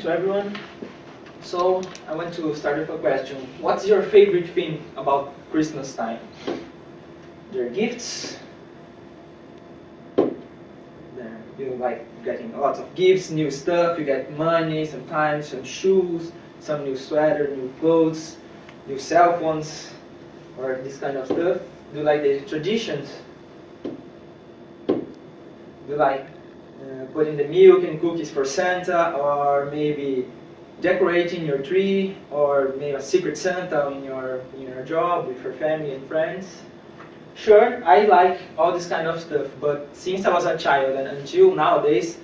morning to everyone. So I want to start with a question. What's your favorite thing about Christmas time? There are gifts. You like getting lots of gifts, new stuff. You get money, sometimes some shoes, some new sweater, new clothes, new cell phones, or this kind of stuff. Do you like the traditions? Do you like putting the milk and cookies for Santa, or maybe decorating your tree, or maybe a secret Santa in your job with your family and friends? Sure, I like all this kind of stuff, but since I was a child and until nowadays,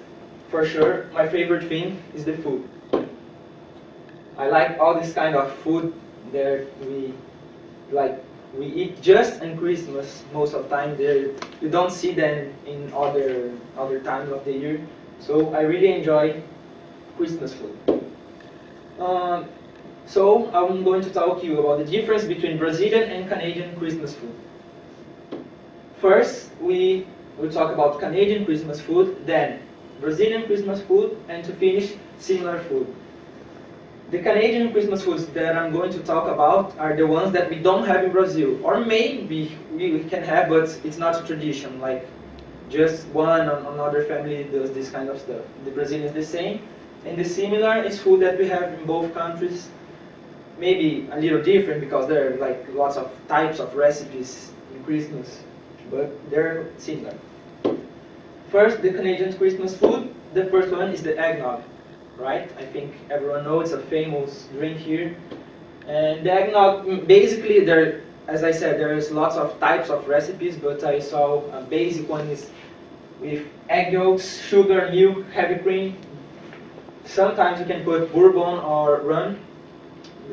for sure, my favorite thing is the food. I like all this kind of food that we eat just on Christmas most of the time. You don't see them in other times of the year. So I really enjoy Christmas food. So I'm going to talk to you about the difference between Brazilian and Canadian Christmas food. First, we will talk about Canadian Christmas food, then Brazilian Christmas food, and to finish, similar food. The Canadian Christmas foods that I'm going to talk about are the ones that we don't have in Brazil, or maybe we can have, but it's not a tradition, like just one or another family does this kind of stuff. The Brazilian is the same, and the similar is food that we have in both countries, maybe a little different because there are like lots of types of recipes in Christmas, but they're similar. First, the Canadian Christmas food. The first one is the eggnog, right? I think everyone knows it's a famous drink here. And the eggnog, basically, as I said, there's lots of types of recipes, but I saw a basic one is with egg yolks, sugar, milk, heavy cream. Sometimes you can put bourbon or rum,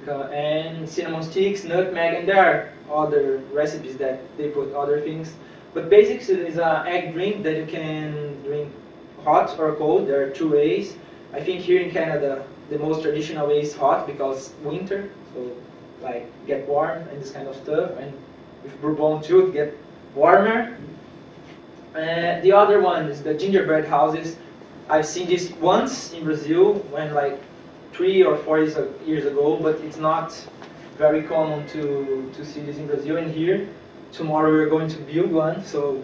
and cinnamon sticks, nutmeg, and there are other recipes that they put other things. But basically it's an egg drink that you can drink hot or cold. There are two ways. I think here in Canada the most traditional way is hot because winter, so like get warm and this kind of stuff, and with bourbon too get warmer. The other one is the gingerbread houses. I've seen this once in Brazil when like 3 or 4 years ago, but it's not very common to see this in Brazil. And here, tomorrow we're going to build one, so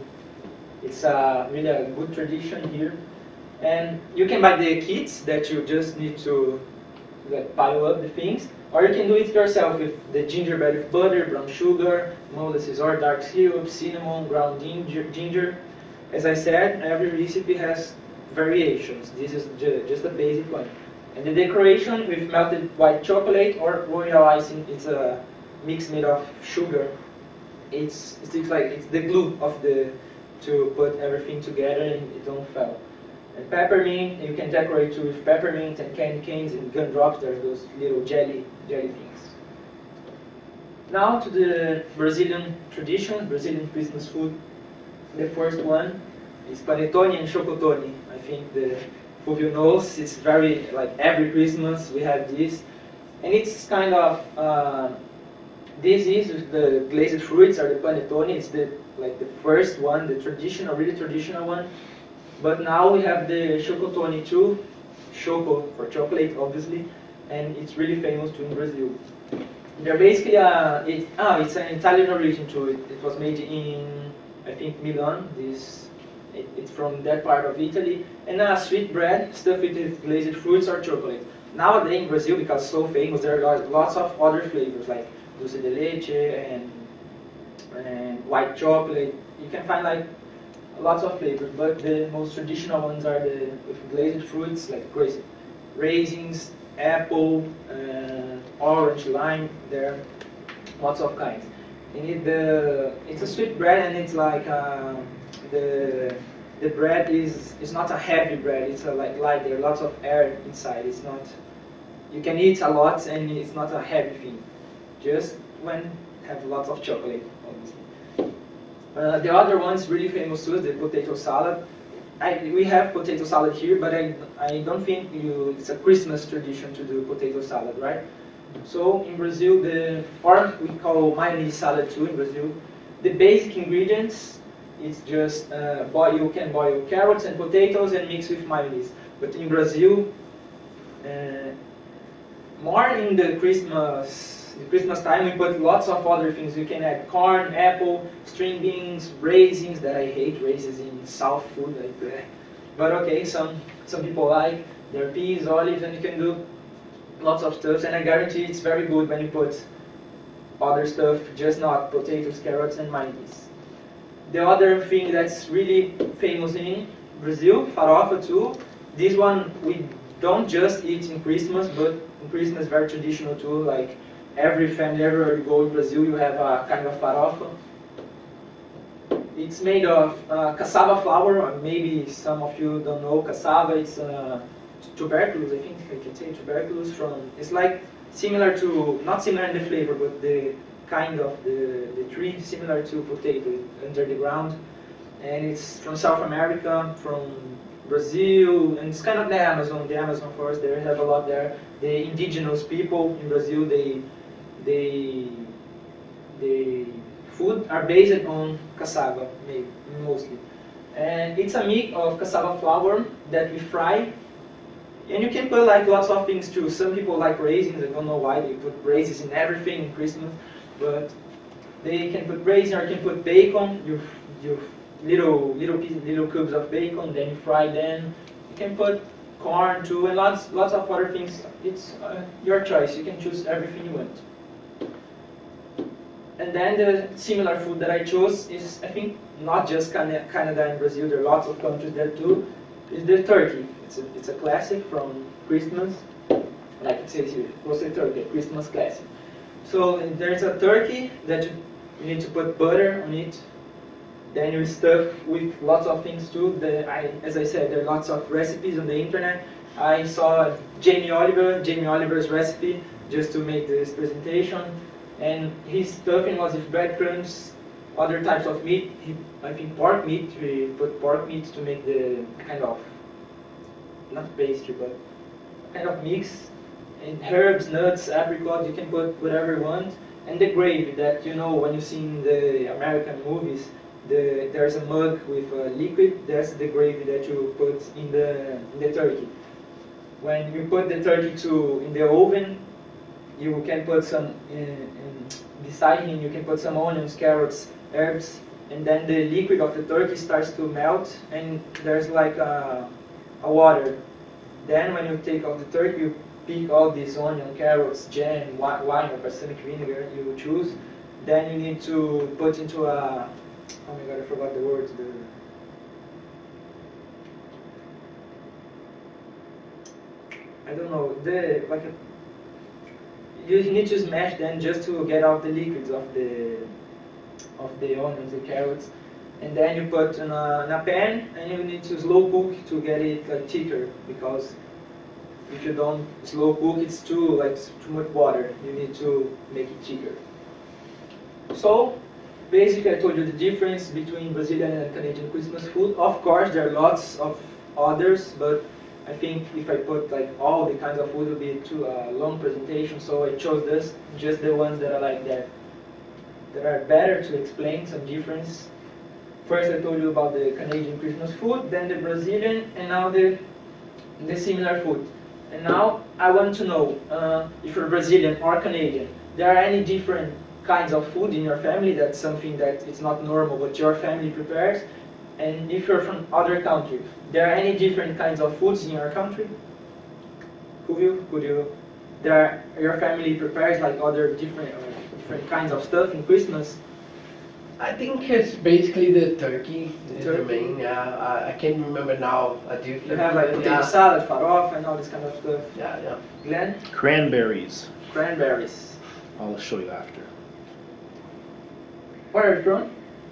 it's really a good tradition here. And you can buy the kits that you just need to pile up the things, or you can do it yourself with the gingerbread with butter, brown sugar, molasses or dark syrup, cinnamon, ground ginger. As I said, every recipe has variations. This is just a basic one. And the decoration with melted white chocolate or royal icing, it's a mix made of sugar. It's like it's the glue of to put everything together and it don't fall. And peppermint, you can decorate too with peppermint and candy canes and gumdrops. There's those little jelly things. Now to the Brazilian tradition, Brazilian Christmas food. The first one is panetone and chocotone. I think the Fulvio knows, it's very, like every Christmas we have this. And it's kind of, this is the glazed fruits or the panetone. It's the first one, the traditional, really traditional one. But now we have the chocotone too, choco for chocolate obviously, and it's really famous too in Brazil. They're basically, it's an Italian origin too. It was made in, I think, Milan. It's from that part of Italy, and sweet bread stuffed with glazed fruits or chocolate. Nowadays in Brazil, because it's so famous, there are lots of other flavors like dulce de leche and white chocolate. You can find like lots of flavors, but the most traditional ones are the with glazed fruits like raisins, apple, orange, lime. There are lots of kinds. It's a sweet bread, and it's like the bread is not a heavy bread. It's like light. There are lots of air inside. It's not. You can eat a lot, and it's not a heavy thing. Just when have lots of chocolate, obviously. The other one's really famous too is the potato salad. We have potato salad here, but I don't think it's a Christmas tradition to do potato salad, right? So in Brazil, or we call mayonnaise salad too in Brazil. The basic ingredients is just you can boil carrots and potatoes and mix with mayonnaise. But in Brazil, Uh, More in the Christmas time, we put lots of other things. You can add corn, apple, string beans, raisins. That I hate raisins in South food, like that. But okay, some people like their peas, olives, and you can do lots of stuff. And I guarantee it's very good when you put other stuff, just not potatoes, carrots, and mayonnaise. The other thing that's really famous in Brazil, farofa too. This one we don't just eat in Christmas, but in Christmas very traditional too. Like every family, everywhere you go in Brazil, you have a kind of farofa. It's made of cassava flour. Maybe some of you don't know cassava. It's tuberculous, I think I can say tuberculous from. It's like similar to, not similar in the flavor, but the kind of the tree similar to potato under the ground. And it's from South America, from Brazil, and it's kind of the Amazon forest. They have a lot there. The indigenous people in Brazil, they food are based on cassava, maybe, mostly. And it's a mix of cassava flour that we fry. And you can put like lots of things too. Some people like raisins. I don't know why they put raisins in everything in Christmas, but they can put raisins or you can put bacon. You little cubes of bacon, then you fry them. You can put corn too, and lots of other things. It's your choice. You can choose everything you want. And then the similar food that I chose is, I think, not just Canada and Brazil. There are lots of countries there too. Is the turkey. It's a classic from Christmas. Like it says here, roasted turkey, Christmas classic. So there's a turkey that you need to put butter on it. Then you stuff with lots of things too. As I said, there are lots of recipes on the internet. I saw Jamie Oliver's recipe just to make this presentation. And his stuffing was with breadcrumbs, other types of meat. I think pork meat. We put pork meat to make the kind of, not pastry, but kind of mix. And herbs, nuts, apricot. You can put whatever you want. And the gravy that you know when you see in the American movies. There's a mug with liquid. That's the gravy that you put in the turkey. When you put the turkey in the oven, you can put some beside him. You can put some onions, carrots, herbs, and then the liquid of the turkey starts to melt, and there's like a water. Then when you take off the turkey, you pick all these onion, carrots, jam, wine or balsamic vinegar you choose. Then you need to put into a, oh my god, I forgot the word. I don't know. You need to smash them just to get out the liquids of the onions, the carrots, and then you put in a pan, and you need to slow cook to get it like thicker, because if you don't slow cook, it's too much water. You need to make it thicker. So basically, I told you the difference between Brazilian and Canadian Christmas food. Of course, there are lots of others, but I think if I put like all the kinds of food, it would be too long presentation. So I chose just the ones that are like that are better to explain some difference. First, I told you about the Canadian Christmas food, then the Brazilian, and now the similar food. And now I want to know if you're Brazilian or Canadian, there are any different kinds of food in your family. That's something that it's not normal, but your family prepares. And if you're from other country, there are any different kinds of foods in your country? Your family prepares like other different kinds of stuff in Christmas? I think it's basically the turkey is the main. Yeah, I can't remember now. You have like potato salad, farofa, and all this kind of stuff. Yeah. Glenn? Cranberries. Cranberries. I'll show you after. Where are you from?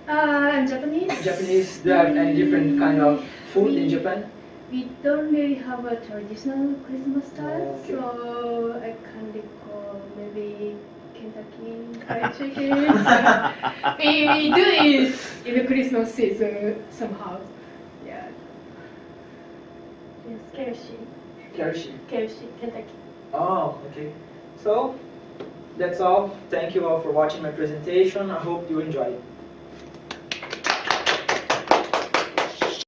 I'm Japanese. Japanese. Do you have any different kind of food in Japan? We don't really have a traditional Christmas style, Okay. so I can recall maybe Kentucky Fried Chicken. we do it in the Christmas season somehow. Yeah. Yes, KFC, Kentucky. Oh, okay. So, that's all. Thank you all for watching my presentation. I hope you enjoyed it.